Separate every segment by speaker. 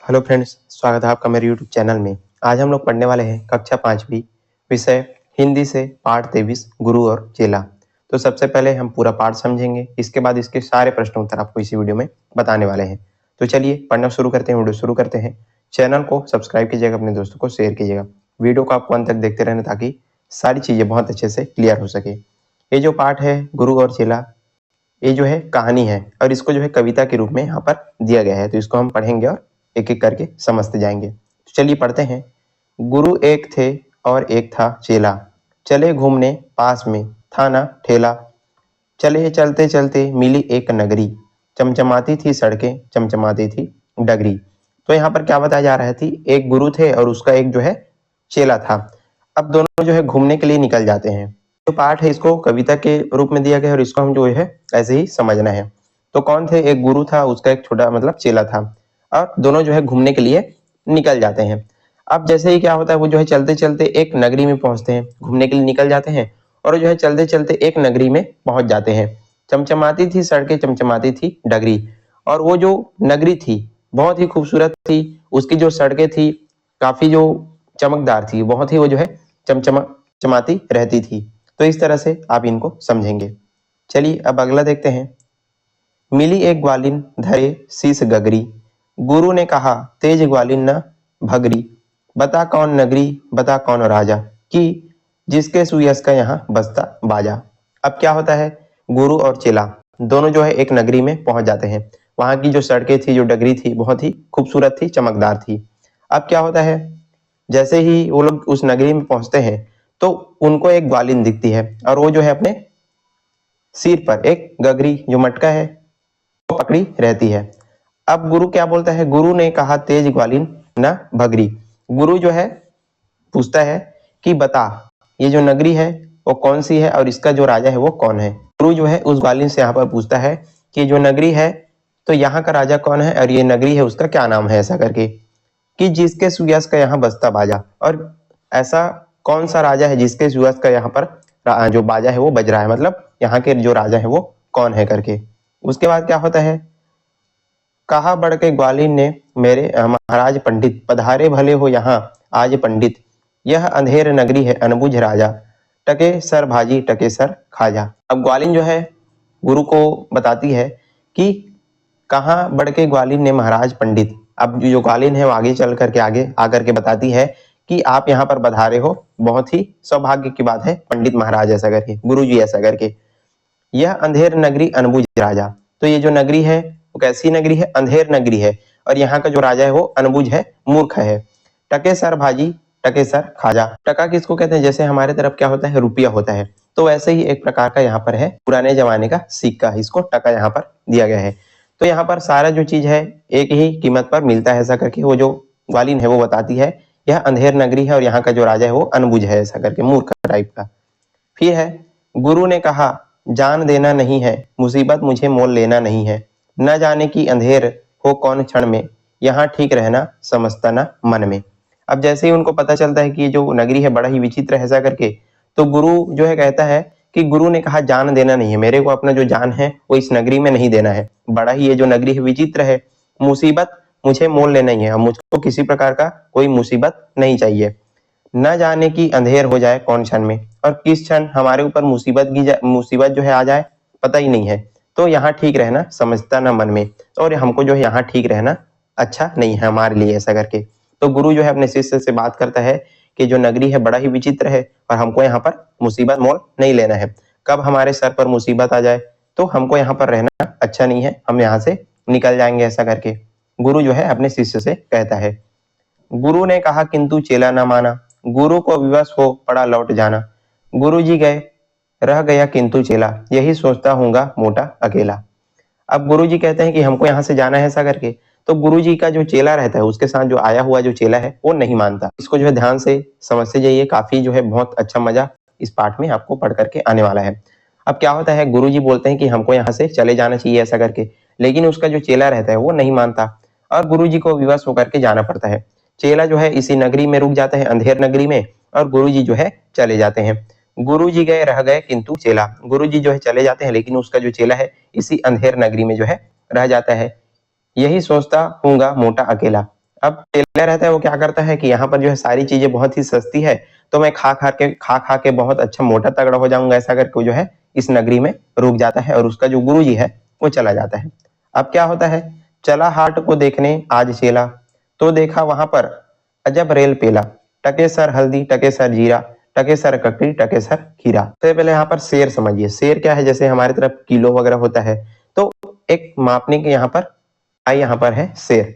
Speaker 1: Hello friends, स्वागत है आपका मेरे यूट्यूब चैनल में। आज हम लोग पढ़ने वाले हैं कक्षा 5वीं विषय हिंदी से पाठ 23 गुरु और चेला। तो सबसे पहले हम पूरा पाठ समझेंगे, इसके बाद इसके सारे प्रश्न उत्तर आपको इसी वीडियो में बताने वाले हैं। तो चलिए पढ़ना शुरू करते हैं, वीडियो शुरू करते हैं। चैनल को सब्सक्राइब कीजिएगा, अपने दोस्तों को शेयर कीजिएगा। वीडियो को आपको अंत तक देखते रहना ताकि सारी चीज़ें बहुत अच्छे से क्लियर हो सके। ये जो पाठ है गुरु और चेला, ये जो है कहानी है और इसको जो है कविता के रूप में यहाँ पर दिया गया है। तो इसको हम पढ़ेंगे और एक एक करके समझते जाएंगे। तो चलिए पढ़ते हैं। गुरु एक थे और एक था चेला, चले घूमने पास में था ना ठेला। चले चलते चलते मिली एक नगरी, चमचमाती थी सड़कें चमचमाती थी डगरी। तो यहाँ पर क्या बताया जा रहा थी, एक गुरु थे और उसका एक जो है चेला था। अब दोनों जो है घूमने के लिए निकल जाते हैं। जो पाठ है इसको कविता के रूप में दिया गया है और इसको हम जो है ऐसे ही समझना है। तो कौन थे, एक गुरु था, उसका एक छोटा मतलब चेला था और दोनों जो है घूमने के लिए निकल जाते हैं। अब जैसे ही क्या होता है, वो जो है चलते चलते एक नगरी में पहुंचते हैं, घूमने के लिए निकल जाते हैं और जो है चलते चलते एक नगरी में पहुंच जाते हैं। चमचमाती थी सड़कें चमचमाती थी डगरी, और वो जो नगरी थी बहुत ही खूबसूरत थी। उसकी जो सड़कें थी काफी जो चमकदार थी, बहुत ही वो जो है चमचमाती रहती थी। तो इस तरह से आप इनको समझेंगे। चलिए अब अगला देखते हैं। मिली एक ग्वालिन धरे शीस गगरी, गुरु ने कहा तेज ग्वालिन न भगरी। बता कौन नगरी बता कौन राजा, कि जिसके सुयस का यहाँ बजता बाजा। अब क्या होता है, गुरु और चेला दोनों जो है एक नगरी में पहुंच जाते हैं। वहां की जो सड़कें थी, जो डगरी थी, बहुत ही खूबसूरत थी, चमकदार थी। अब क्या होता है, जैसे ही वो लोग उस नगरी में पहुंचते हैं तो उनको एक ग्वालिन दिखती है और वो जो है अपने सिर पर एक गगरी जो मटका है वो पकड़ी रहती है। अब गुरु क्या बोलता है, गुरु ने कहा तेज ग्वालिन न भगरी। गुरु जो है पूछता है कि बता ये जो नगरी है वो कौन सी है और इसका जो राजा है वो कौन है। गुरु जो है उस ग्वालिन से यहाँ पर पूछता है कि जो नगरी है तो यहाँ का राजा कौन है और ये नगरी है उसका क्या नाम है, ऐसा करके, कि जिसके सुयस का यहाँ बजता बाजा। और ऐसा कौन सा राजा है जिसके सुयस का यहाँ पर जो बाजा है वो बज रहा है, मतलब यहाँ के जो राजा है वो कौन है करके। उसके बाद क्या होता है, कहा बढ़ के ग्वालिन ने मेरे महाराज पंडित, पधारे भले हो यहाँ आज पंडित। यह अंधेर नगरी है अनबुझ राजा, टके सर भाजी टके सर खाजा। अब ग्वालिन जो है गुरु को बताती है कि कहाँ बढ़ के ग्वालिन ने महाराज पंडित। अब जो ग्वालिन है वो आगे चल करके आगे आकर के बताती है कि आप यहाँ पर पधारे हो, बहुत ही सौभाग्य की बात है पंडित महाराज, ऐसा करके, गुरु जी ऐसा करके। यह अंधेर नगरी अनबुझ राजा, तो ये जो नगरी है वो कैसी नगरी है, अंधेर नगरी है और यहाँ का जो राजा है वो अनबुझ है, मूर्ख है। टके सर भाजी टके सर खाजा। टका किसको कहते हैं, जैसे हमारे तरफ क्या होता है रुपया होता है, तो वैसे ही एक प्रकार का यहाँ पर है पुराने जमाने का सिक्का, इसको टका यहाँ पर दिया गया है। तो यहाँ पर सारा जो चीज है एक ही कीमत पर मिलता है, ऐसा करके वो जो ग्वालिन है वो बताती है यह अंधेर नगरी है और यहाँ का जो राजा है वो अनबुझ है, ऐसा करके, मूर्ख टाइप का। फिर है, गुरु ने कहा जान देना नहीं है मुसीबत मुझे मोल लेना नहीं है, न जाने की अंधेर हो कौन क्षण में, यहाँ ठीक रहना समझता ना मन में। अब जैसे ही उनको पता चलता है कि ये जो नगरी है बड़ा ही विचित्र है, ऐसा करके, तो गुरु जो है कहता है कि गुरु ने कहा जान देना नहीं है, मेरे को अपना जो जान है वो इस नगरी में नहीं देना है। बड़ा ही ये जो नगरी है विचित्र है, मुसीबत मुझे मोल लेना ही है, मुझको किसी प्रकार का कोई मुसीबत नहीं चाहिए। न जाने की अंधेर हो जाए कौन क्षण में, और किस क्षण हमारे ऊपर मुसीबत जो है आ जाए पता ही नहीं है। तो यहाँ ठीक रहना समझता ना मन में, और हमको जो है यहाँ ठीक रहना अच्छा नहीं है हमारे लिए, ऐसा करके। तो गुरु जो है अपने शिष्य से बात करता है कि जो नगरी है बड़ा ही विचित्र है और हमको यहाँ पर मुसीबत मोल नहीं लेना है। कब हमारे सर पर मुसीबत आ जाए तो हमको यहाँ पर रहना अच्छा नहीं है, हम यहाँ से निकल जाएंगे, ऐसा करके गुरु जो है अपने शिष्य से कहता है। गुरु ने कहा किंतु चेला न माना, गुरु को विवश हो पड़ा लौट जाना। गुरु जी गए रह गया किंतु चेला, यही सोचता हूँगा मोटा अकेला। अब गुरु जी कहते हैं कि हमको यहाँ से जाना है, ऐसा करके, तो गुरु जी का जो चेला रहता है उसके साथ जो आया हुआ जो चेला है वो नहीं मानता। इसको जो है ध्यान से समझते जाइए, काफी जो है बहुत अच्छा मजा इस पाठ में आपको पढ़ करके आने वाला है। अब क्या होता है, गुरु जी बोलते हैं कि हमको यहाँ से चले जाना चाहिए, ऐसा करके, लेकिन उसका जो चेला रहता है वो नहीं मानता और गुरु जी को विवश होकर के जाना पड़ता है। चेला जो है इसी नगरी में रुक जाता है, अंधेर नगरी में, और गुरु जी जो है चले जाते हैं। गुरु जी गए रह गए किंतु चेला, गुरु जी जो है चले जाते हैं लेकिन उसका जो चेला है इसी अंधेर नगरी में जो है रह जाता है। यही सोचता हूँगा मोटा अकेला। अब चेला रहता है वो क्या करता है कि यहाँ पर जो है सारी चीजें बहुत ही सस्ती है, तो मैं खा खा के बहुत अच्छा मोटा तगड़ा हो जाऊंगा, ऐसा करके वो जो है इस नगरी में रुक जाता है और उसका जो गुरुजी है वो चला जाता है। अब क्या होता है, चला हाट को देखने आज चेला, तो देखा वहां पर अजब रेल पेला, टके सर हल्दी टके सर जीरा, टके सर ककड़ी टके सर खीरा। सबसे पहले यहाँ पर शेर समझिए, शेर क्या है, जैसे हमारी तरफ किलो वगैरह होता है, तो एक मापने के यहाँ पर यहाँ पर है शेर।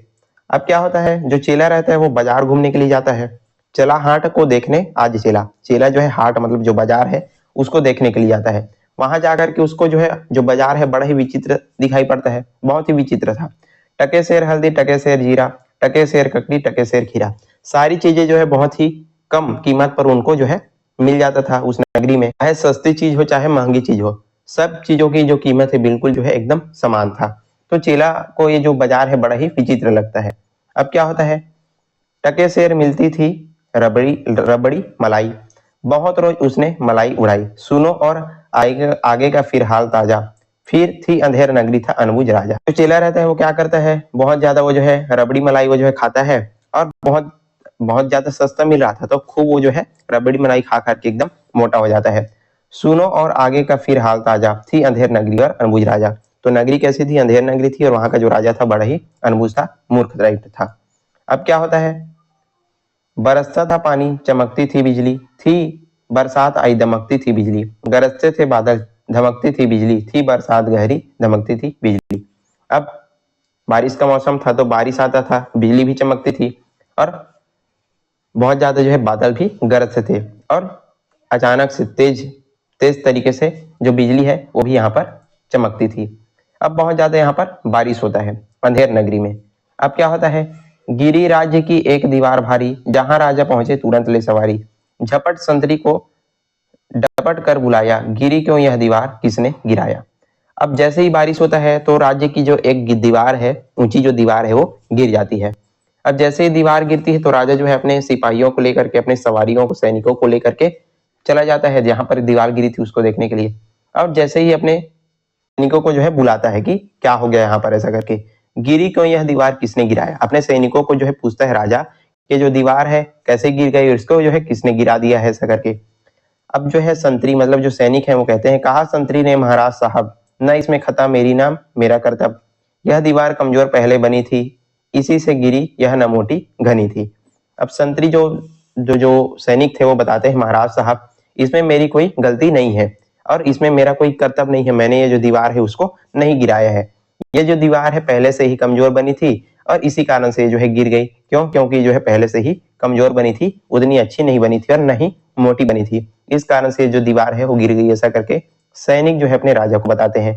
Speaker 1: अब क्या होता है, जो चेला रहता है वो बाजार घूमने के लिए जाता है, चला हाट को देखने आज चेला, चेला जो है हाट मतलब जो बाजार है उसको देखने के लिए जाता है। वहां जाकर के उसको जो है जो बाजार है बड़ा ही विचित्र दिखाई पड़ता है, बहुत ही विचित्र था। टके सेर हल्दी टके सेर जीरा, टके सेर ककड़ी टके सेर खीरा, सारी चीजें जो है बहुत ही कम कीमत पर उनको जो है मिल जाता था उस नगरी में, चाहे सस्ती चीज हो चाहे महंगी चीज हो, सब चीजों की जो कीमत है बिल्कुल जो है एकदम समान था। तो चेला को ये जो बाजार है बड़ा ही विचित्र लगता है। अब क्या होता है, टके सेर मिलती थी रबड़ी रबड़ी मलाई, बहुत रोज उसने मलाई उड़ाई, सुनो और आगे का फिर हाल ताजा, फिर थी अंधेर नगरी था अनबुझ राजा। जो चेला रहता है वो क्या करता है, बहुत ज्यादा वो जो है रबड़ी मलाई वो जो है खाता है, और बहुत बहुत ज्यादा सस्ता मिल रहा था तो खूब वो जो है रबड़ी मलाई खा खा के एकदम मोटा हो जाता है। सुनो और आगे का फिर हाल ताजा, थी अंधेर नगरी और अनबुझ राजा। तो नगरी कैसी थी, अंधेर नगरी थी, और वहां का जो राजा था बड़ा ही अनबुझ था, मूर्ख टाइप था। अब क्या होता है, बरसता था पानी चमकती थी बिजली, थी बरसात आई दमकती थी बिजली, गरजते थे बादल धमकती थी बिजली, थी बरसात गहरी धमकती थी बिजली। अब बारिश का मौसम था तो बारिश आता था, बिजली भी चमकती थी, और बहुत ज्यादा जो है बादल भी गरजते थे, और अचानक से तेज तेज तरीके से जो बिजली है वो भी यहाँ पर चमकती थी। अब बहुत ज्यादा यहाँ पर बारिश होता है अंधेर नगरी में। अब क्या होता है, गिरी राज्य की एक दीवार भारी, जहां राजा पहुंचे तुरंत ले सवारी, झपट संतरी को डपट कर बुलाया, गिरी क्यों यह दीवार किसने गिराया। अब जैसे ही बारिश होता है तो राज्य की जो एक दीवार है, ऊंची जो दीवार है वो गिर जाती है। अब जैसे ही दीवार गिरती है तो राजा जो है अपने सिपाहियों को लेकर के, अपने सवारियों को, सैनिकों को लेकर के चला जाता है जहां पर दीवार गिरी थी उसको देखने के लिए। और जैसे ही अपने सैनिकों को जो है बुलाता है कि क्या हो गया यहाँ पर, ऐसा करके गिरी क्यों यह दीवार किसने गिराया, अपने सैनिकों को जो है पूछता है राजा कि जो दीवार है कैसे गिर गई और इसको जो है किसने गिरा दिया है, ऐसा करके। अब जो है संतरी मतलब जो सैनिक है वो कहते हैं, कहा संतरी ने महाराज साहब, न इसमें खता मेरी नाम मेरा कर्तव्य, यह दीवार कमजोर पहले बनी थी, इसी से गिरी यह न मोटी घनी थी। अब संतरी जो जो जो सैनिक थे वो बताते हैं, महाराज साहब इसमें मेरी कोई गलती नहीं है और इसमें मेरा कोई कर्तव्य नहीं है, मैंने ये जो दीवार है उसको नहीं गिराया है, ये जो दीवार है पहले से ही कमजोर बनी थी और इसी कारण से जो है गिर गई। क्यों, क्योंकि जो है पहले से ही कमजोर बनी थी, उतनी अच्छी नहीं बनी थी और न ही मोटी बनी थी, इस कारण से जो दीवार है वो गिर गई, ऐसा करके सैनिक जो है अपने राजा को बताते हैं।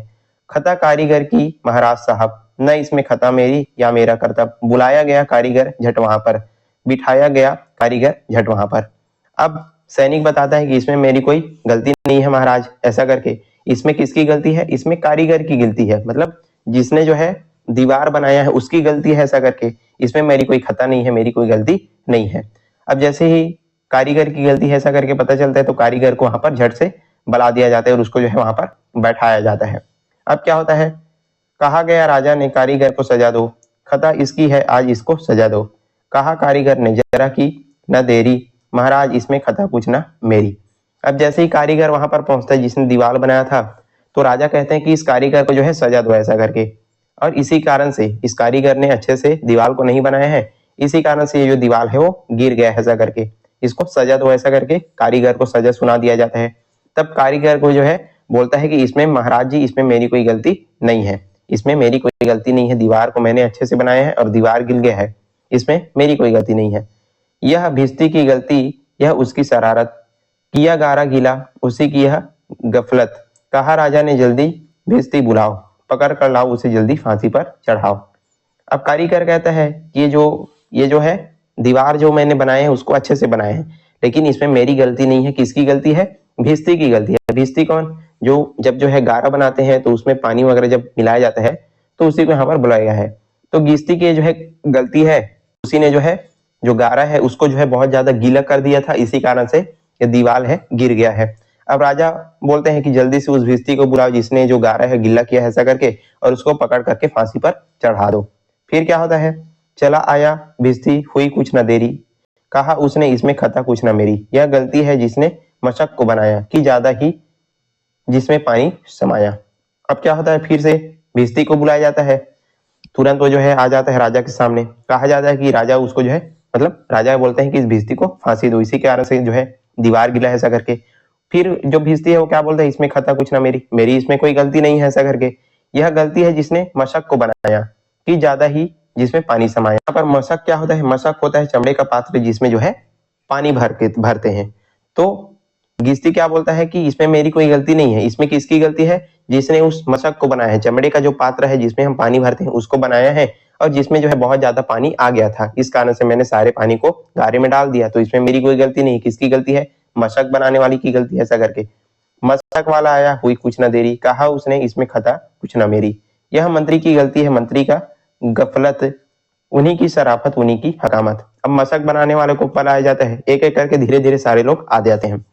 Speaker 1: खता कारीगर की महाराज साहब, न इसमें खता मेरी या मेरा कर्तव्य, बुलाया गया कारीगर झट वहां पर, बिठाया गया कारीगर झट वहां पर। अब सैनिक बताता है कि इसमें मेरी कोई गलती नहीं है महाराज, ऐसा करके। इसमें किसकी गलती है, इसमें कारीगर की गलती है, मतलब जिसने जो है दीवार बनाया है उसकी गलती है, ऐसा करके। इसमें मेरी कोई खता नहीं है, मेरी कोई गलती नहीं है। अब जैसे ही कारीगर की गलती है ऐसा करके पता चलता है तो कारीगर को वहां पर झट से बुला दिया जाता है और उसको जो है वहां पर बैठाया जाता है। अब क्या होता है, कहा गया राजा ने कारीगर को सजा दो, खता इसकी है आज इसको सजा दो, कहा कारीगर ने जरा की न देरी, महाराज इसमें खता कुछ ना मेरी। अब जैसे ही कारीगर वहां पर पहुंचता है जिसने दीवार बनाया था, तो राजा कहते हैं कि इस कारीगर को जो है सजा दो, ऐसा करके। और इसी कारण से इस कारीगर ने अच्छे से दीवार को नहीं बनाया है, इसी कारण से ये जो दीवार है वो गिर गया है, ऐसा करके। इसको सजा दो, ऐसा करके कारीगर को सजा सुना दिया जाता है। तब कारीगर को जो है बोलता है कि इसमें महाराज जी इसमें मेरी कोई गलती नहीं है, इसमें मेरी कोई गलती नहीं है, दीवार को मैंने अच्छे से बनाया है और दीवार गिर गया है, इसमें मेरी कोई गलती नहीं है। यह भिस्ती की गलती, यह उसकी शरारत, किया गारा गीला उसी की यह गफलत, कहा राजा ने जल्दी भिस्ती बुलाओ, पकड़ कर लाओ उसे जल्दी फांसी पर चढ़ाओ। अब कारीगर कहता है कि ये जो है दीवार जो मैंने बनाए हैं उसको अच्छे से बनाए हैं, लेकिन इसमें मेरी गलती नहीं है। किसकी गलती है, भिस्ती की गलती है। भिस्ती कौन, जो जब जो है गारा बनाते हैं तो उसमें पानी वगैरह जब मिलाया जाता है तो उसी को यहाँ पर बुलाया गया है। तो गिस्ती की जो है गलती है, उसी ने जो है जो गारा है उसको जो है बहुत ज्यादा गीला कर दिया था, इसी कारण से ये दीवार है गिर गया है। अब राजा बोलते हैं कि जल्दी से उस भिस्ती को बुलाओ जिसने जो गारा है गिल्ला किया है, ऐसा करके, और उसको पकड़ करके फांसी पर चढ़ा दो। फिर क्या होता है, चला आया भिश्ती हुई कुछ न देरी, कहा उसने इसमें खता कुछ न मेरी। यह गलती है जिसने मशक को बनाया, कि ज्यादा ही जिसमें पानी समाया। अब क्या होता है, फिर से भिश्ती को बुलाया जाता है। तुरंत वो जो है आ जाता है राजा के सामने। कहा जाता है कि राजा उसको जो है, मतलब राजा बोलते हैं कि इस भिश्ती को फांसी दो, इसी के कारण से जो है दीवार गिला है ऐसा करके। फिर जो भिश्ती है वो क्या बोलता है, इसमें खता कुछ ना मेरी, मेरी इसमें कोई गलती नहीं है ऐसा करके। यह गलती है जिसने मशक को बनाया, कि ज्यादा ही जिसमें पानी समाया। यहाँ पर मशक क्या होता है, मशक होता है चमड़े का पात्र जिसमें जो है पानी भरते हैं। तो गिस्ती क्या बोलता है कि इसमें मेरी कोई गलती नहीं है, इसमें किसकी गलती है, जिसने उस मशक को बनाया है, चमड़े का जो पात्र है जिसमें हम पानी भरते हैं उसको बनाया है, और जिसमें जो है बहुत ज्यादा पानी आ गया था, इस कारण से मैंने सारे पानी को गारे में डाल दिया। तो इसमें मेरी कोई गलती नहीं, किसकी गलती है, मशक बनाने वाली की गलती है ऐसा करके। मशक वाला आया हुई कुछ न देरी, कहा उसने इसमें खता कुछ न मेरी। यह मंत्री की गलती है, मंत्री का गफलत, उन्हीं की शराफत उन्हीं की हकामत। अब मशक बनाने वाले को ऊपर लाया जाता है, एक एक करके धीरे धीरे सारे लोग आ जाते हैं।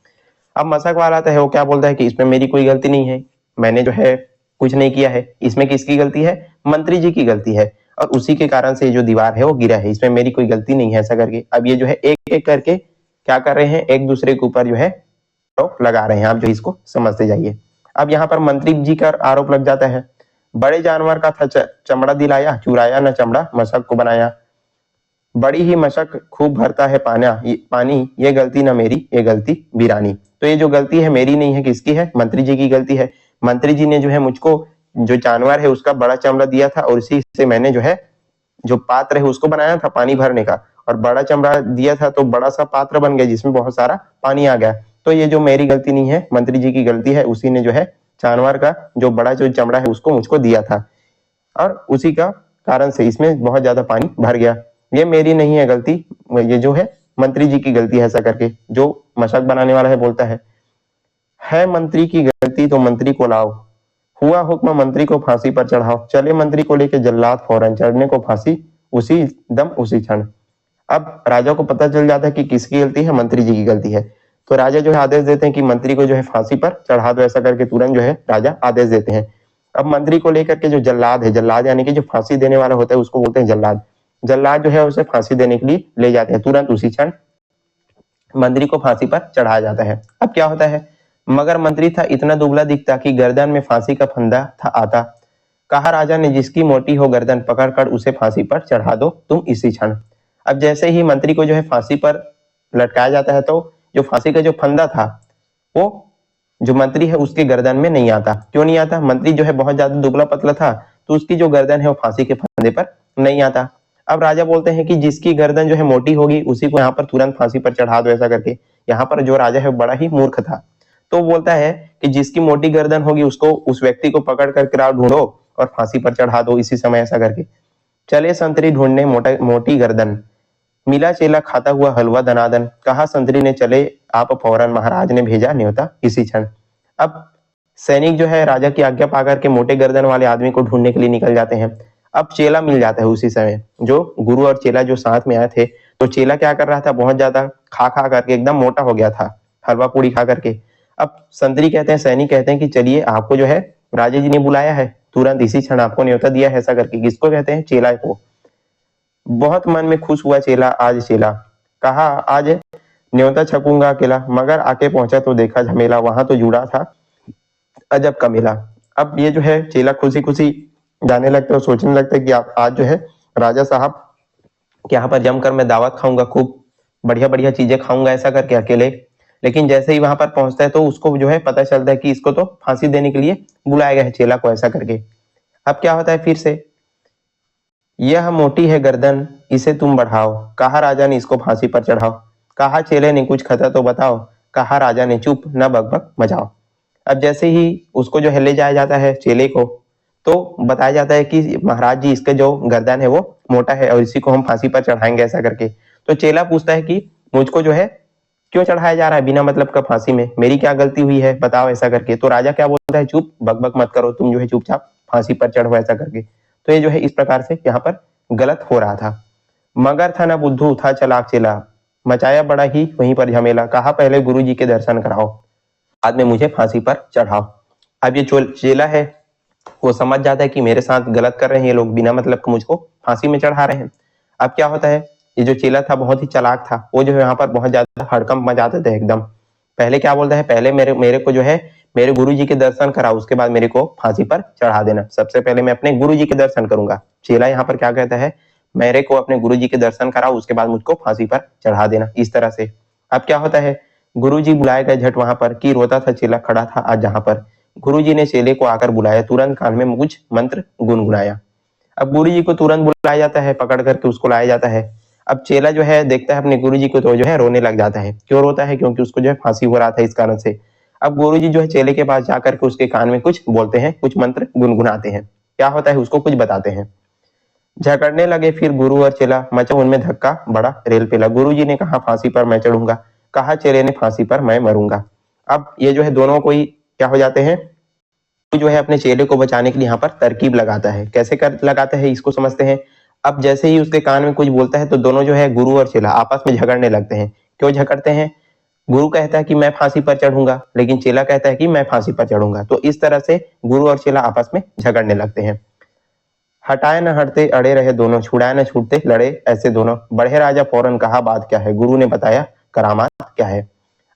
Speaker 1: अब मशक वाला आता है, वो क्या बोलता है कि इसमें मेरी कोई गलती नहीं है, मैंने जो है कुछ नहीं किया है, इसमें किसकी गलती है, मंत्री जी की गलती है, और उसी के कारण से जो दीवार है वो गिरा है, इसमें मेरी कोई गलती नहीं है ऐसा करके। अब ये जो है एक एक करके क्या कर रहे हैं, एक दूसरे के ऊपर जो है आरोप लगा रहे हैं। आप जो इसको समझते जाइए। अब यहाँ पर मंत्री जी का आरोप लग जाता है, बड़े जानवर का था चमड़ा दिलाया, चुराया न चमड़ा मशक को बनाया। बड़ी ही मशक खूब भरता है पानी, ये गलती न मेरी, ये गलती वीरानी। तो ये जो गलती है मेरी नहीं है, किसकी है, मंत्री जी की गलती है। मंत्री जी ने जो है मुझको जो जानवर है उसका बड़ा चमड़ा दिया था, और उसी से मैंने जो है जो पात्र है उसको बनाया था पानी भरने का, और बड़ा चमड़ा दिया था तो बड़ा सा पात्र बन गया जिसमें बहुत सारा पानी आ गया। तो ये जो मेरी गलती नहीं है, मंत्री जी की गलती है, उसी ने जो है जानवर का जो बड़ा जो चमड़ा है उसको मुझको दिया था, और उसी का कारण से इसमें बहुत ज्यादा पानी भर गया। ये मेरी नहीं है गलती, ये जो है मंत्री जी की गलती है ऐसा करके जो मशक बनाने वाला है बोलता है मंत्री की गलती तो मंत्री को लाओ, हुआ हुक्म मंत्री को फांसी पर चढ़ाओ। चले मंत्री को लेके जल्लाद फौरन, चढ़ने को फांसी उसी दम उसी क्षण। अब राजा को पता चल जाता है कि किसकी गलती है, मंत्री जी की गलती है। तो राजा जो है आदेश देते हैं कि मंत्री को जो है फांसी पर चढ़ा दो ऐसा करके, तुरंत जो है राजा आदेश देते हैं। अब मंत्री को लेकर के जो जल्लाद है, जल्लाद यानी कि जो फांसी देने वाला होता है उसको बोलते हैं जल्लाद। जल्लाद जो है उसे फांसी देने के लिए ले जाते हैं, तुरंत उसी क्षण मंत्री को फांसी पर चढ़ाया जाता है। अब क्या होता है, मगर मंत्री था इतना दुबला दिखता कि गर्दन में फांसी का फंदा था आता। कहा राजा ने जिसकी मोटी हो गर्दन पकड़कर उसे फांसी पर चढ़ा दो तुम इसी क्षण। अब जैसे ही मंत्री को जो है फांसी पर लटकाया जाता है, तो जो फांसी का जो फंदा था वो जो मंत्री है उसके गर्दन में नहीं आता। क्यों नहीं आता, मंत्री जो है बहुत ज्यादा दुबला पतला था, तो उसकी जो गर्दन है वो फांसी के फंदे पर नहीं आता। अब राजा बोलते हैं कि जिसकी गर्दन जो है मोटी होगी उसी को यहाँ पर तुरंत फांसी पर चढ़ा दो ऐसा करके। यहाँ पर जो राजा है बड़ा ही मूर्ख था, तो बोलता है कि जिसकी मोटी गर्दन होगी उसको, उस व्यक्ति को पकड़ करके राव ढूंढो और फांसी पर चढ़ा दो इसी समय ऐसा करके। चले संतरी ढूंढने मोटी गर्दन, मिला चेला खाता हुआ हलवा दनादन। कहा संतरी ने चले आप फौरन, महाराज ने भेजा न्योता इसी क्षण। अब सैनिक जो है राजा की आज्ञा पाकर के मोटे गर्दन वाले आदमी को ढूंढने के लिए निकल जाते हैं। अब चेला मिल जाता है उसी समय, जो गुरु और चेला जो साथ में आए थे। तो चेला क्या कर रहा था, बहुत ज्यादा खा खा करके एकदम मोटा हो गया था, हलवा पूड़ी खा करके। अब संतरी कहते हैं, सैनिक कहते हैं कि चलिए आपको जो है राजा जी ने बुलाया है, तुरंत इसी क्षण आपको न्योता दिया है ऐसा करके। किसको कहते हैं, चेला को। बहुत मन में खुश हुआ चेला आज चेला, कहा आज न्योता छपूंगा अकेला। मगर आके पहुंचा तो देखा झमेला, वहां तो जुड़ा था अजब का मेला। अब ये जो है चेला खुशी खुशी जाने लगता है और सोचने लगता है कि आप आज जो है राजा साहब के यहाँ पर जमकर मैं दावत खाऊंगा, खूब बढ़िया बढ़िया चीजें खाऊंगा ऐसा करके अकेले। लेकिन जैसे ही वहां पर पहुंचता है तो उसको जो है पता चलता है कि इसको तो फांसी देने के लिए बुलाया गया है चेला को ऐसा करके। अब क्या होता है, फिर से यह मोटी है गर्दन इसे तुम बढ़ाओ। कहा राजा ने इसको फांसी पर चढ़ाओ। कहा चेले ने कुछ खता तो बताओ। कहा राजा ने चुप न बकबक मचाओ। अब जैसे ही उसको जो है ले जाया जाता है चेले को, तो बताया जाता है कि महाराज जी इसका जो गर्दन है वो मोटा है और इसी को हम फांसी पर चढ़ाएंगे ऐसा करके। तो चेला पूछता है कि मुझको जो है क्यों चढ़ाया जा रहा है बिना मतलब का फांसी में, मेरी क्या गलती हुई है बताओ ऐसा करके। तो राजा क्या बोलता है, चुप बकबक मत करो, तुम जो है चुपचाप फांसी पर चढ़ो ऐसा करके। तो ये जो है इस प्रकार से यहाँ पर गलत हो रहा था। मगर था ना बुद्धू था चलाक चेला, मचाया बड़ा ही वहीं पर झमेला। कहा पहले गुरु जी के दर्शन कराओ, बाद में मुझे फांसी पर चढ़ाओ। अब ये चेला है वो समझ जाता है कि मेरे साथ गलत कर रहे हैं ये लोग, बिना मतलब को मुझको फांसी में चढ़ा रहे हैं। अब क्या होता है, ये जो चेला था बहुत ही चालाक था, वो जो है यहाँ पर बहुत ज्यादा हड़कंप मचाते थे एकदम। पहले क्या बोलता है, पहले मेरे को जो है मेरे गुरुजी के दर्शन कराओ, उसके बाद मेरे को फांसी पर चढ़ा देना। सबसे पहले मैं अपने गुरुजी के दर्शन करूंगा। चेला यहाँ पर क्या कहता है, मेरे को अपने गुरुजी के दर्शन कराओ, उसके बाद मुझको फांसी पर चढ़ा देना, इस तरह से। अब क्या होता है, गुरुजी बुलाए गए झट वहां पर, कि रोता था चेला खड़ा था आज जहां पर। गुरुजी ने चेले को आकर बुलाया, तुरंत कान में कुछ मंत्र गुनगुनाया। अब गुरुजी को तुरंत बुलाया जाता है, पकड़ करके उसको लाया जाता है। अब चेला जो है देखता है अपने गुरुजी को, तो जो है रोने लग जाता है। क्यों रोता है, क्योंकि उसको जो है फांसी हो रहा था, इस कारण से। अब गुरुजी जो है चेले के पास जाकर के उसके कान में कुछ बोलते हैं, कुछ मंत्र गुनगुनाते हैं। क्या होता है, उसको कुछ बताते हैं। झगड़ने लगे फिर गुरु और चेला, मचा उनमें धक्का बड़ा रेल पेला। गुरुजी ने कहा फांसी पर मैं चढ़ूंगा, कहा चेले ने फांसी पर मैं मरूंगा। अब ये जो है दोनों कोई क्या हो जाते हैं, जो है अपने चेले को बचाने के लिए यहाँ पर तरकीब लगाता है। कैसे कर लगाता है, इसको समझते हैं। अब जैसे ही उसके कान में कुछ बोलता है, तो दोनों जो है गुरु और चेला आपस में झगड़ने लगते हैं। क्यों झगड़ते हैं, गुरु कहता है कि मैं फांसी पर चढ़ूंगा, लेकिन चेला कहता है कि मैं फांसी पर चढ़ूंगा। तो इस तरह से गुरु और चेला आपस में झगड़ने लगते हैं। हटाए न हटते अड़े रहे दोनों, छुड़ाए न छूटते लड़े ऐसे दोनों। बढ़े राजा फौरन कहा बात क्या है, गुरु ने बताया करामात क्या है।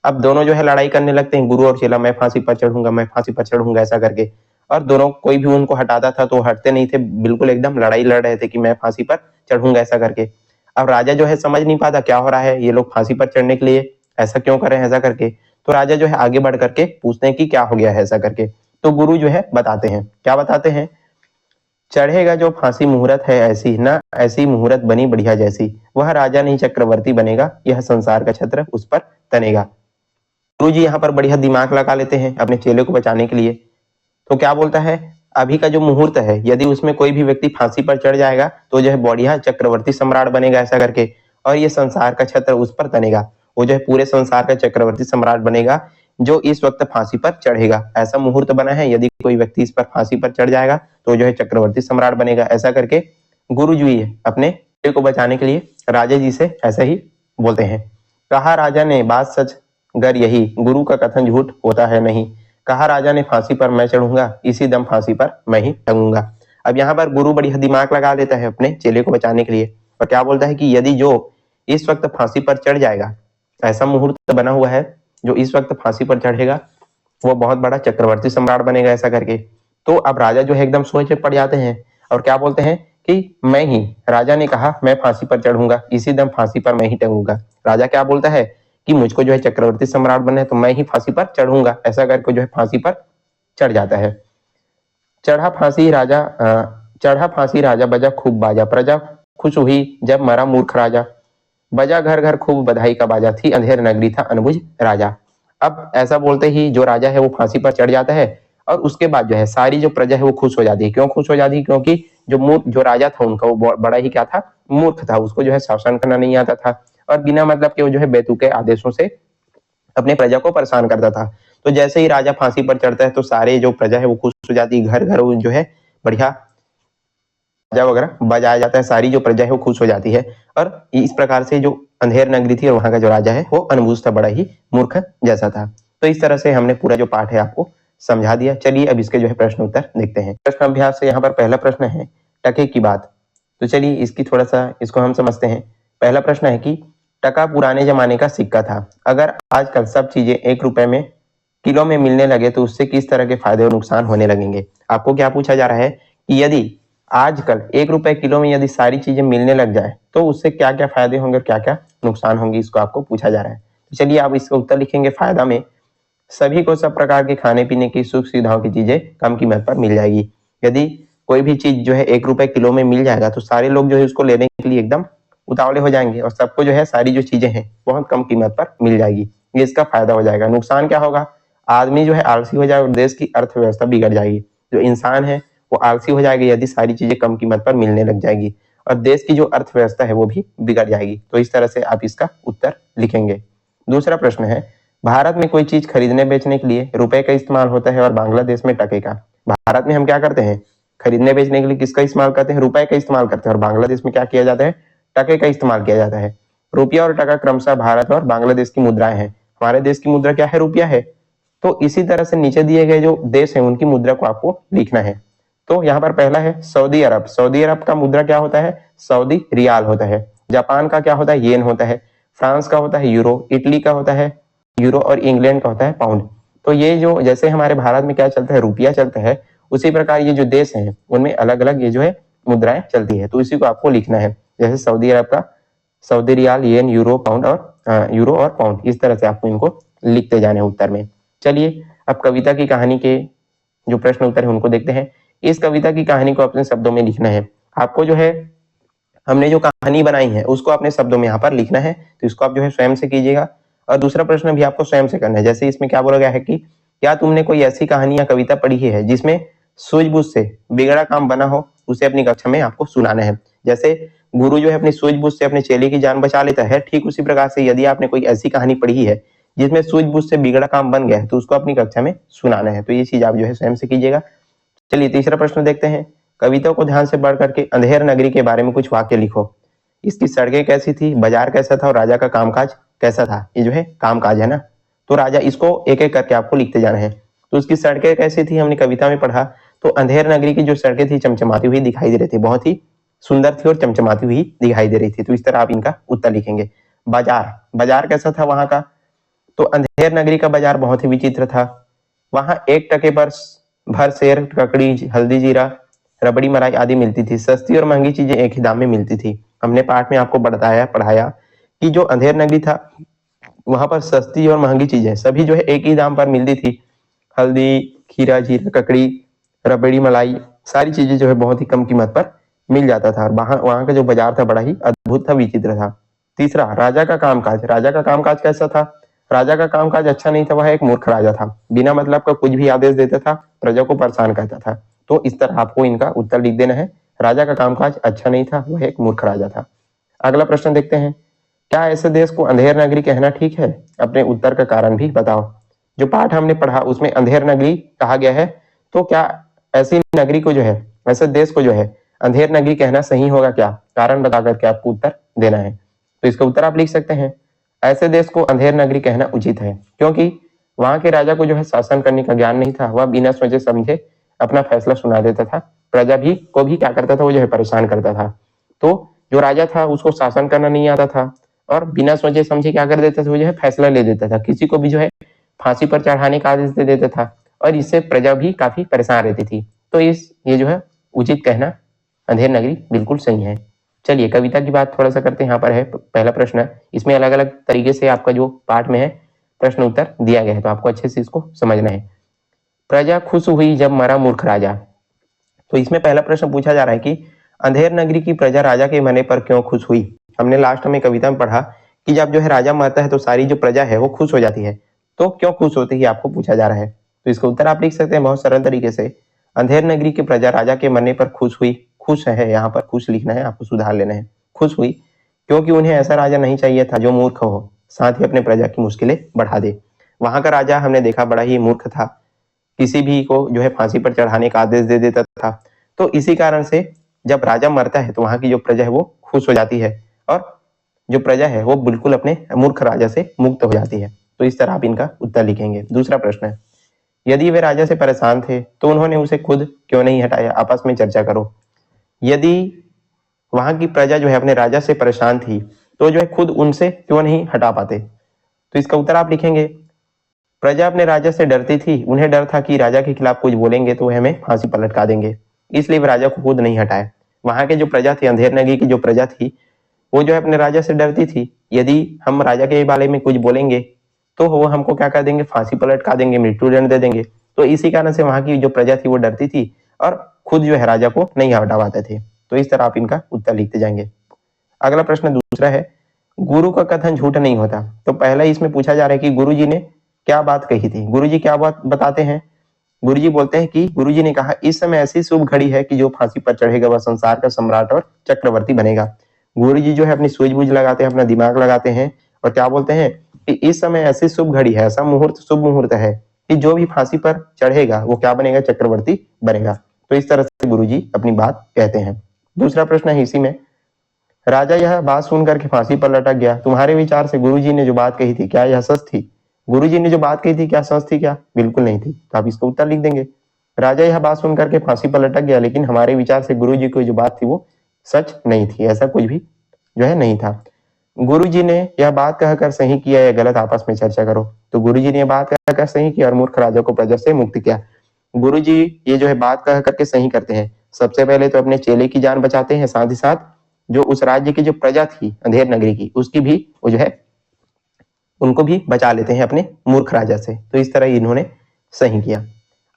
Speaker 1: अब दोनों जो है लड़ाई करने लगते हैं, गुरु और चेला, मैं फांसी पर चढ़ूंगा, मैं फांसी पर चढ़ूंगा, ऐसा करके। और दोनों कोई भी उनको हटाता था तो हटते नहीं थे, बिल्कुल एकदम लड़ाई लड़ रहे थे कि मैं फांसी पर चढ़ूंगा, ऐसा करके। अब राजा जो है समझ नहीं पाता क्या हो रहा है, ये लोग फांसी पर चढ़ने के लिए ऐसा क्यों कर रहे हैं, ऐसा करके। तो राजा जो है आगे बढ़ करके पूछते हैं कि क्या हो गया है, ऐसा करके। तो गुरु जो है बताते हैं, क्या बताते हैं, चढ़ेगा जो फांसी मुहूर्त है ऐसी, ना ऐसी मुहूर्त बनी बढ़िया जैसी। वह राजा नहीं चक्रवर्ती बनेगा, यह संसार का छत्र उस पर तनेगा। गुरु जी यहाँ पर बढ़िया दिमाग लगा लेते हैं अपने चेले को बचाने के लिए। तो क्या बोलता है, अभी का जो मुहूर्त है, यदि उसमें कोई भी व्यक्ति फांसी पर चढ़ जाएगा तो जो है बढ़िया चक्रवर्ती सम्राट बनेगा, ऐसा करके। और ये संसार का छत्र उस पर तनेगा, वो जो है पूरे संसार का चक्रवर्ती सम्राट बनेगा जो इस वक्त फांसी पर चढ़ेगा। ऐसा मुहूर्त बना है, यदि कोई व्यक्ति इस पर फांसी पर चढ़ जाएगा तो जो है चक्रवर्ती सम्राट बनेगा, ऐसा करके गुरु जी अपने चेले को बचाने के लिए राजा जी से ऐसा ही बोलते हैं। कहा राजा ने बात सच गर यही, गुरु का कथन झूठ होता है नहीं। कहा राजा ने फांसी पर मैं चढ़ूंगा, इसी दम फांसी पर मैं ही टंगूंगा। अब यहाँ पर गुरु बढ़िया दिमाग लगा लेता है अपने चेले को बचाने के लिए, और क्या बोलता है कि यदि जो इस वक्त फांसी पर चढ़ जाएगा, ऐसा मुहूर्त बना हुआ है, जो इस वक्त फांसी पर चढ़ेगा वो बहुत बड़ा चक्रवर्ती सम्राट बनेगा, ऐसा करके। तो अब राजा जो है एकदम सोच में पड़ जाते हैं, और क्या बोलते हैं कि मैं ही, राजा ने कहा मैं फांसी पर चढ़ूंगा, इसी दम फांसी पर मैं ही टंगूंगा। राजा क्या बोलता है कि मुझको जो है चक्रवर्ती सम्राट बनना है, तो मैं ही फांसी पर चढ़ूंगा, ऐसा करके जो है फांसी पर चढ़ जाता है। चढ़ा फांसी राजा बजा खूब बाजा, प्रजा खुश हुई जब मरा मूर्ख राजा। बजा घर घर खूब बधाई का बाजा, थी अंधेर नगरी था अनबुझ राजा। अब ऐसा बोलते ही जो राजा है वो फांसी पर चढ़ जाता है, और उसके बाद जो है सारी जो प्रजा है वो खुश हो जाती है। क्यों खुश हो जाती है, क्योंकि जो राजा था उनका वो बड़ा ही क्या था, मूर्ख था, उसको जो है शासन करना नहीं आता था, और बिना मतलब के वो जो है बेतुके आदेशों से अपने प्रजा को परेशान करता था। तो जैसे ही राजा फांसी पर चढ़ता है तो सारे जो प्रजा है वो खुश हो जाती है, घर घर जो है बढ़िया बाजा वगैरह बजाया जाता है, सारी जो प्रजा है वो खुश हो जाती है। और इस प्रकार से जो अंधेर नगरी थी और वहां का जो राजा है वो अनबुझ था, बड़ा ही मूर्ख जैसा था। तो इस तरह से हमने पूरा जो पाठ है आपको समझा दिया। चलिए अब इसके जो है प्रश्न उत्तर देखते हैं। प्रश्न अभ्यास से यहाँ पर पहला प्रश्न है टके की बात। तो चलिए इसकी थोड़ा सा इसको हम समझते हैं। पहला प्रश्न है कि टका पुराने जमाने का सिक्का था, अगर आजकल सब चीजें 1 रुपए में किलो में मिलने लगे तो उससे किस तरह के फायदे और नुकसान होने लगेंगे। आपको क्या पूछा जा रहा है कि यदि आजकल 1 रुपए किलो में यदि सारी चीजें मिलने लग जाए तो उससे क्या क्या फायदे होंगे और क्या क्या नुकसान होंगे, इसको आपको पूछा जा रहा है। तो चलिए आप इसका उत्तर लिखेंगे। फायदा में सभी को सब प्रकार के खाने पीने की सुख सुविधाओं की चीजें कम कीमत पर मिल जाएगी। यदि कोई भी चीज जो है 1 रुपए किलो में मिल जाएगा तो सारे लोग जो है उसको लेने के लिए एकदम उतावले हो जाएंगे, और सबको जो है सारी जो चीजें हैं बहुत कम कीमत पर मिल जाएगी। ये इसका फायदा हो जाएगा। नुकसान क्या होगा, आदमी जो है आलसी हो जाएगा और देश की अर्थव्यवस्था बिगड़ जाएगी। जो इंसान है वो आलसी हो जाएगा यदि सारी चीजें कम कीमत पर मिलने लग जाएगी, और देश की जो अर्थव्यवस्था है वो भी बिगड़ जाएगी। तो इस तरह से आप इसका उत्तर लिखेंगे। दूसरा प्रश्न है, भारत में कोई चीज खरीदने बेचने के लिए रुपए का इस्तेमाल होता है और बांग्लादेश में टके का। भारत में हम क्या करते हैं, खरीदने बेचने के लिए किसका इस्तेमाल करते हैं, रुपए का इस्तेमाल करते हैं, और बांग्लादेश में क्या किया जाता है, टके का इस्तेमाल किया जाता है। रुपया और टका क्रमशः भारत और बांग्लादेश की मुद्राएं हैं। हमारे देश की मुद्रा क्या है, रुपया है। तो इसी तरह से नीचे दिए गए जो देश है उनकी मुद्रा को आपको लिखना है। तो यहाँ पर पहला है सऊदी अरब। सऊदी अरब का मुद्रा क्या होता है? सऊदी रियाल होता है। जापान का क्या होता है? येन होता है। फ्रांस का होता है यूरो। इटली का होता है यूरो और इंग्लैंड का होता है पाउंड। तो ये जो जैसे हमारे भारत में क्या चलता है, रुपया चलता है, उसी प्रकार ये जो देश हैं उनमें अलग अलग ये जो है मुद्राएं चलती है। तो इसी को आपको लिखना है। जैसे सऊदी अरब का सऊदी रियाल, येन, यूरो, पाउंड और पाउंड, इस तरह से आपको इनको लिखते जाने उत्तर में। चलिए अब कविता की कहानी के जो प्रश्न उत्तर है उनको देखते हैं। इस कविता की कहानी को अपने शब्दों में लिखना है। आपको जो है हमने जो कहानी बनाई है उसको अपने शब्दों में यहाँ पर लिखना है। तो इसको आप जो है स्वयं से कीजिएगा। और दूसरा प्रश्न भी आपको स्वयं से करना है। जैसे इसमें क्या बोला गया है कि क्या तुमने कोई ऐसी कहानी या कविता पढ़ी है जिसमें सूझबूझ से बिगड़ा काम बना हो, उसे अपनी कक्षा में आपको सुनाना है। जैसे गुरु जो है अपनी सूझबूझ से अपने चेले की जान बचा लेता है, ठीक उसी प्रकार से यदि आपने कोई ऐसी कहानी पढ़ी है जिसमें सूझबूझ से बिगड़ा काम बन गया है तो उसको अपनी कक्षा में सुनाना है। तो ये चीज आप जो है स्वयं से कीजिएगा। चलिए तीसरा प्रश्न देखते हैं। कविता को ध्यान से पढ़ करके अंधेर नगरी के बारे में कुछ वाक्य लिखो। इसकी सड़कें कैसी थी, बाजार कैसा था और राजा का कामकाज कैसा था। ये जो है कामकाज है ना, तो राजा, इसको एक एक करके आपको लिखते जाना है। तो उसकी सड़कें कैसी थी हमने कविता में पढ़ा, तो अंधेर नगरी की जो सड़कें थी चमचमाती हुई दिखाई दे रही थी, बहुत ही सुंदर थी और चमचमाती हुई दिखाई दे रही थी। तो इस तरह आप इनका उत्तर लिखेंगे। बाजार, बाजार कैसा था वहां का, तो अंधेर नगरी का बाजार बहुत ही विचित्र था। वहां 1 टके पर भर शेर, ककड़ी, हल्दी, जीरा, रबड़ी मलाई आदि मिलती थी। सस्ती और महंगी चीजें एक ही दाम में मिलती थी। हमने पाठ में आपको बताया पढ़ाया कि जो अंधेर नगरी था वहां पर सस्ती और महंगी चीजें सभी जो है एक ही दाम पर मिलती थी। हल्दी, खीरा, जीरा, ककड़ी, रबड़ी मलाई, सारी चीजें जो है बहुत ही कम कीमत पर मिल जाता था। और वहां का जो बाजार था बड़ा ही अद्भुत था, विचित्र था। तीसरा, राजा का कामकाज। राजा का कामकाज कैसा था, राजा का कामकाज अच्छा नहीं था। वह एक मूर्ख राजा था, बिना मतलब का कुछ भी आदेश देता था, प्रजा को परेशान करता था। तो इस तरह आपको इनका उत्तर लिख देना है। राजा का कामकाज अच्छा नहीं था, वह एक मूर्ख राजा था। अगला प्रश्न देखते हैं। क्या ऐसे देश को अंधेर नगरी कहना ठीक है? अपने उत्तर का कारण भी बताओ। जो पाठ हमने पढ़ा उसमें अंधेर नगरी कहा गया है, तो क्या ऐसी नगरी को जो है, ऐसे देश को जो है अंधेर नगरी कहना सही होगा क्या? कारण बता करके आपको उत्तर देना है। तो इसका उत्तर आप लिख सकते हैं। ऐसे देश को अंधेर नगरी कहना उचित है क्योंकि वहां के राजा को जो है शासन करने का ज्ञान नहीं था। वह बिना सोचे समझे अपना फैसला सुना देता था। प्रजा भी को भी क्या करता था, वो जो है परेशान करता था। तो जो राजा था उसको शासन करना नहीं आता था और बिना सोचे समझे क्या कर देता था, वो जो है फैसला ले देता था। किसी को भी जो है फांसी पर चढ़ाने का आदेश दे देता था और इससे प्रजा भी काफी परेशान रहती थी। तो ये जो है उचित कहना अंधेर नगरी बिल्कुल सही है। चलिए कविता की बात थोड़ा सा करते हैं। यहाँ पर है पहला प्रश्न, इसमें अलग अलग तरीके से आपका जो पाठ में है प्रश्न उत्तर दिया गया है, तो आपको अच्छे से इसको समझना है। प्रजा खुश हुई जब मरा मूर्ख राजा। तो इसमें पहला प्रश्न पूछा जा रहा है कि अंधेर नगरी की प्रजा राजा के मरने पर क्यों खुश हुई। हमने लास्ट में कविता में पढ़ा कि जब जो है राजा मरता है तो सारी जो प्रजा है वो खुश हो जाती है। तो क्यों खुश होती है आपको पूछा जा रहा है। तो इसका उत्तर आप लिख सकते हैं बहुत सरल तरीके से। अंधेर नगरी की प्रजा राजा के मरने पर खुश हुई। खुश है, यहाँ पर खुश लिखना है, आपको सुधार लेना है। खुश हुई क्योंकि उन्हें ऐसा राजा नहीं चाहिए था जो मूर्ख हो, साथ ही अपने प्रजा की मुश्किलें बढ़ा दे। वहां का राजा हमने देखा बड़ा ही मूर्ख था, किसी भी को जो है फांसी पर चढ़ाने का आदेश दे देता था। तो इसी कारण से जब राजा मरता है तो वहां की जो प्रजा है वो खुश हो जाती है और जो प्रजा है वो बिल्कुल अपने मूर्ख राजा से मुक्त हो जाती है। तो इस तरह आप इनका उत्तर लिखेंगे। दूसरा प्रश्न है, यदि वे राजा से परेशान थे तो उन्होंने उसे खुद क्यों नहीं हटाया, आपस में चर्चा करो। यदि वहां की प्रजा जो है अपने राजा से परेशान थी तो जो है खुद उनसे क्यों नहीं हटा पाते। तो इसका उत्तर आप लिखेंगे। प्रजा अपने राजा से डरती थी, उन्हें डर था कि राजा के खिलाफ कुछ बोलेंगे तो वह हमें फांसी पर लटका देंगे, इसलिए वे राजा को खुद नहीं हटाए। वहां के जो प्रजा थी, अंधेर नगरी की जो प्रजा थी, वो जो है अपने राजा से डरती थी। यदि हम राजा के बारे में कुछ बोलेंगे तो वो हमको क्या कर देंगे, फांसी पर लटका देंगे, मृत्यु दंड दे देंगे। तो इसी कारण से वहां की जो प्रजा थी वो डरती थी और खुद जो है राजा को नहीं हटा पाते थे। तो इस तरह आप इनका उत्तर लिखते जाएंगे। अगला प्रश्न दूसरा है, गुरु का कथन झूठ नहीं होता। तो पहला इसमें पूछा जा रहा है कि गुरु जी ने क्या बात कही थी। गुरु जी क्या बात बताते हैं, गुरु जी बोलते हैं कि गुरु जी ने कहा, इस समय ऐसी शुभ घड़ी है कि जो फांसी पर चढ़ेगा वह संसार का सम्राट और चक्रवर्ती बनेगा। गुरु जी जो है अपनी सूझबूझ लगाते हैं, अपना दिमाग लगाते हैं और क्या बोलते हैं कि इस समय ऐसी शुभ घड़ी है, ऐसा मुहूर्त, शुभ मुहूर्त है कि जो भी फांसी पर चढ़ेगा वो क्या बनेगा, चक्रवर्ती बनेगा। तो इस तरह से गुरु जी अपनी बात कहते हैं। दूसरा प्रश्न है इसी में, राजा यह बात सुनकर के फांसी पर लटक गया। तुम्हारे विचार से गुरु जी ने जो बात कही थी क्या यह सच थी। गुरु जी ने जो बात कही थी क्या सच थी क्या, बिल्कुल नहीं थी। तो आप इसका उत्तर लिख देंगे। राजा यह बात सुनकर के फांसी पर लटक गया, लेकिन हमारे विचार से गुरु जी की जो बात थी वो सच नहीं थी, ऐसा कुछ भी जो है नहीं था। गुरु जी ने यह बात कहकर सही किया या गलत, आपस में चर्चा करो। तो गुरु जी ने यह बात कहकर सही किया और मूर्ख राजा को प्रजा से मुक्त किया। गुरु जी ये जो है बात कह करके सही करते हैं। सबसे पहले तो अपने चेले की जान बचाते हैं, साथ ही साथ जो उस राज्य की जो प्रजा थी अंधेर नगरी की, उसकी भी वो जो है उनको भी बचा लेते हैं अपने मूर्ख राजा से। तो इस तरह इन्होंने सही किया।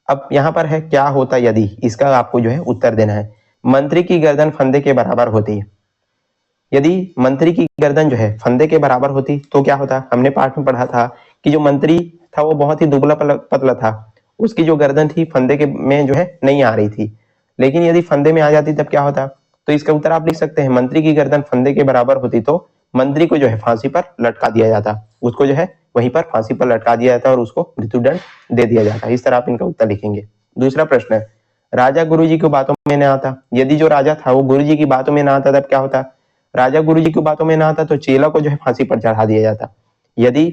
Speaker 1: अब यहाँ पर है क्या होता यदि, इसका आपको जो है उत्तर देना है। मंत्री की गर्दन फंदे के बराबर होती है। यदि मंत्री की गर्दन जो है फंदे के बराबर होती तो क्या होता? हमने पाठ में पढ़ा था कि जो मंत्री था वो बहुत ही दुबला पतला था, उसकी जो गर्दन थी फंदे के में जो है नहीं आ रही थी, लेकिन यदि फंदे में आ जाती तब क्या होता? तो इसका उत्तर आप लिख सकते हैं, मंत्री की गर्दन फंदे के बराबर होती तो मंत्री को जो है फांसी पर लटका दिया जाता, उसको जो है वहीं पर फांसी पर लटका दिया जाता और उसको मृत्युदंड दे दिया जाता। इस तरह आप इनका उत्तर लिखेंगे। दूसरा प्रश्न है, राजा गुरु जी की बातों में न आता। यदि जो राजा था वो गुरु जी की बातों में न आता तब क्या होता? राजा गुरु जी की बातों में न आता तो चेला को जो है फांसी पर चढ़ा दिया जाता। यदि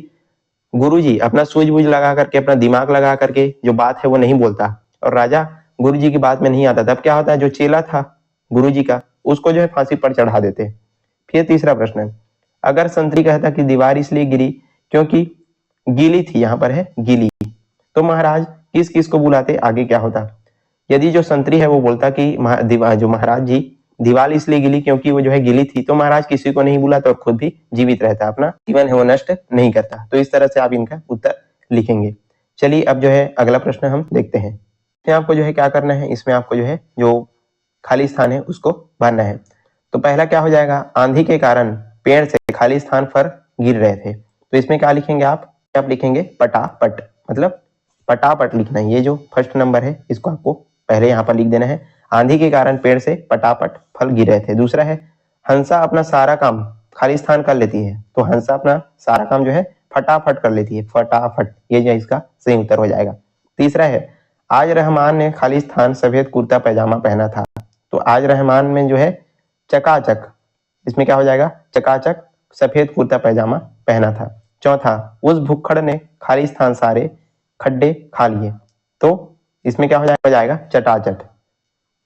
Speaker 1: गुरु जी अपना सूझबूझ लगा करके, अपना दिमाग लगा करके जो बात है वो नहीं बोलता और राजा गुरु जी की बात में नहीं आता, तब क्या होता है? जो चेला था गुरु जी का, उसको जो है फांसी पर चढ़ा देते। फिर तीसरा प्रश्न है, अगर संतरी कहता कि दीवार इसलिए गिरी क्योंकि गीली थी, यहाँ पर है गीली, तो महाराज किस किस को बुलाते, आगे क्या होता? यदि जो संतरी है वो बोलता कि जो महाराज जी दीवार इसलिए गिली क्योंकि वो जो है गिली थी, तो महाराज किसी को नहीं बुलाता और खुद भी जीवित रहता, अपना जीवन है वो नष्ट नहीं करता। तो इस तरह से आप इनका उत्तर लिखेंगे। चलिए अब जो है अगला प्रश्न हम देखते हैं। इसमें आपको जो है क्या करना है, इसमें आपको जो है जो खाली स्थान है उसको भरना है। तो पहला क्या हो जाएगा, आंधी के कारण पेड़ से खाली स्थान पर गिर रहे थे। तो इसमें क्या लिखेंगे आप लिखेंगे पटापट, मतलब पटापट लिखना है। ये जो फर्स्ट नंबर है इसको आपको पहले यहाँ पर लिख देना है, आंधी के कारण पेड़ से पटापट फल गिर रहे थे। दूसरा है, हंसा अपना सारा काम खाली स्थान कर लेती है। तो हंसा अपना सारा काम जो है फटाफट कर लेती है, फटाफट, ये जो इसका सही उत्तर हो जाएगा। तीसरा है, आज रहमान ने खाली स्थान सफेद कुर्ता पैजामा पहना था। तो आज रहमान में जो है चकाचक, इसमें क्या हो जाएगा, चकाचक सफेद कुर्ता पैजामा पहना था। चौथा, उस भुक्खड़ ने खाली स्थान सारे खड्डे खा लिए। तो इसमें क्या हो जाएगा, चटाचट,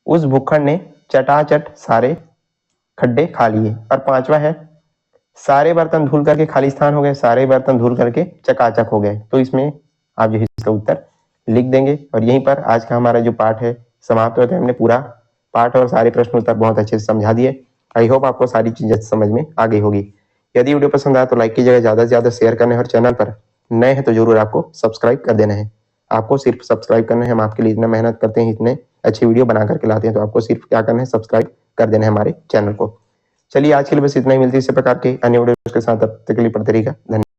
Speaker 1: उस भुक्खड़ ने चटाचट सारे खड्डे खा लिए। और पांचवा है, सारे बर्तन धुल करके खाली स्थान हो गए, सारे बर्तन धुल करके चकाचक हो गए। तो इसमें आप जो है इसका उत्तर लिख देंगे। और यहीं पर आज का हमारा जो पाठ है समाप्त होता है। हमने पूरा पाठ और सारे प्रश्न उत्तर बहुत अच्छे से समझा दिए। आई होप आपको सारी चीजें समझ में आ गई होगी। यदि वीडियो पसंद आया तो लाइक कीजिएगा, ज्यादा से ज्यादा शेयर करना है और चैनल पर नए हैं तो जरूर आपको सब्सक्राइब कर देना है। आपको सिर्फ सब्सक्राइब करना है, हम आपके लिए इतना मेहनत करते हैं, इतने अच्छी वीडियो बना करके लाते हैं, तो आपको सिर्फ क्या करना है, सब्सक्राइब कर देना है हमारे चैनल को। चलिए आज के लिए बस इतना ही, मिलती है इसी प्रकार के अन्य वीडियो के साथ, तब तक के लिए पढ़ते रहिएगा। धन्यवाद।